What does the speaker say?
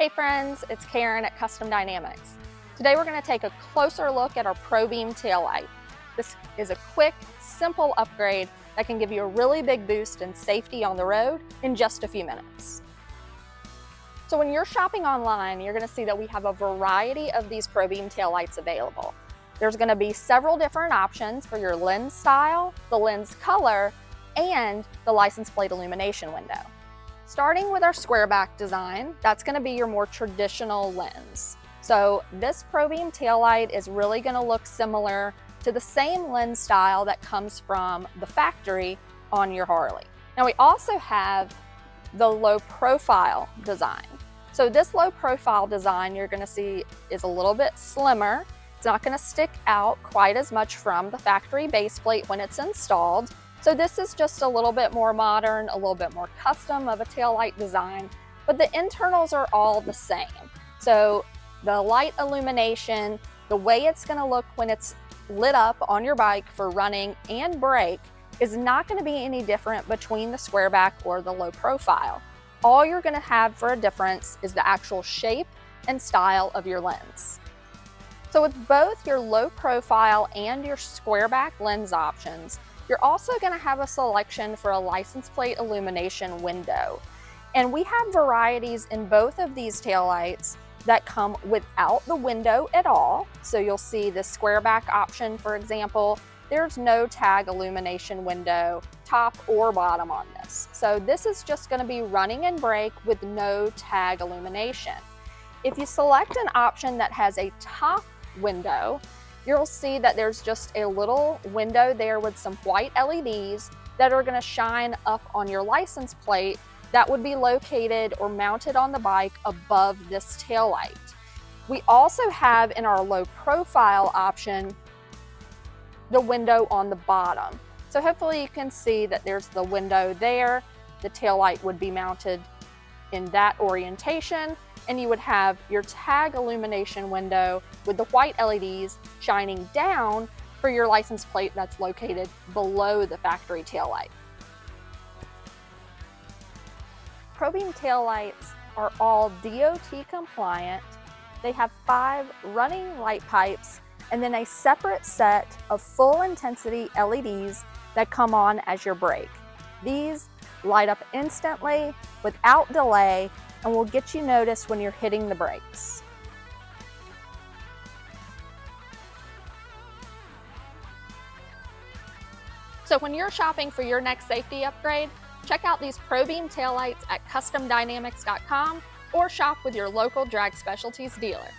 Hey friends, it's Karen at Custom Dynamics. Today we're going to take a closer look at our ProBEAM taillight. This is a quick, simple upgrade that can give you a really big boost in safety on the road in just a few minutes. So when you're shopping online, you're going to see that we have a variety of these ProBEAM taillights available. There's going to be several different options for your lens style, the lens color, and the license plate illumination window. Starting with our square back design, that's going to be your more traditional lens. So this ProBEAM taillight is really going to look similar to the same lens style that comes from the factory on your Harley. Now we also have the low profile design. So this low profile design you're going to see is a little bit slimmer. It's not going to stick out quite as much from the factory base plate when it's installed. So this is just a little bit more modern, a little bit more custom of a taillight design, but the internals are all the same. So the light illumination, the way it's going to look when it's lit up on your bike for running and brake is not going to be any different between the square back or the low profile. All you're going to have for a difference is the actual shape and style of your lens. So with both your low profile and your square back lens options, you're also going to have a selection for a license plate illumination window. And we have varieties in both of these taillights that come without the window at all. So you'll see the square back option, for example, there's no tag illumination window, top or bottom on this. So this is just going to be running and brake with no tag illumination. If you select an option that has a top window, you'll see that there's just a little window there with some white LEDs that are going to shine up on your license plate that would be located or mounted on the bike above this taillight. We also have in our low profile option the window on the bottom. So hopefully you can see that there's the window there. The taillight would be mounted in that orientation, and you would have your tag illumination window with the white LEDs shining down for your license plate that's located below the factory taillight. ProBEAM taillights are all DOT compliant. They have 5 running light pipes and then a separate set of full intensity LEDs that come on as your brake. These light up instantly without delay and will get you noticed when you're hitting the brakes. So when you're shopping for your next safety upgrade, check out these ProBEAM taillights at CustomDynamics.com or shop with your local Drag Specialties dealer.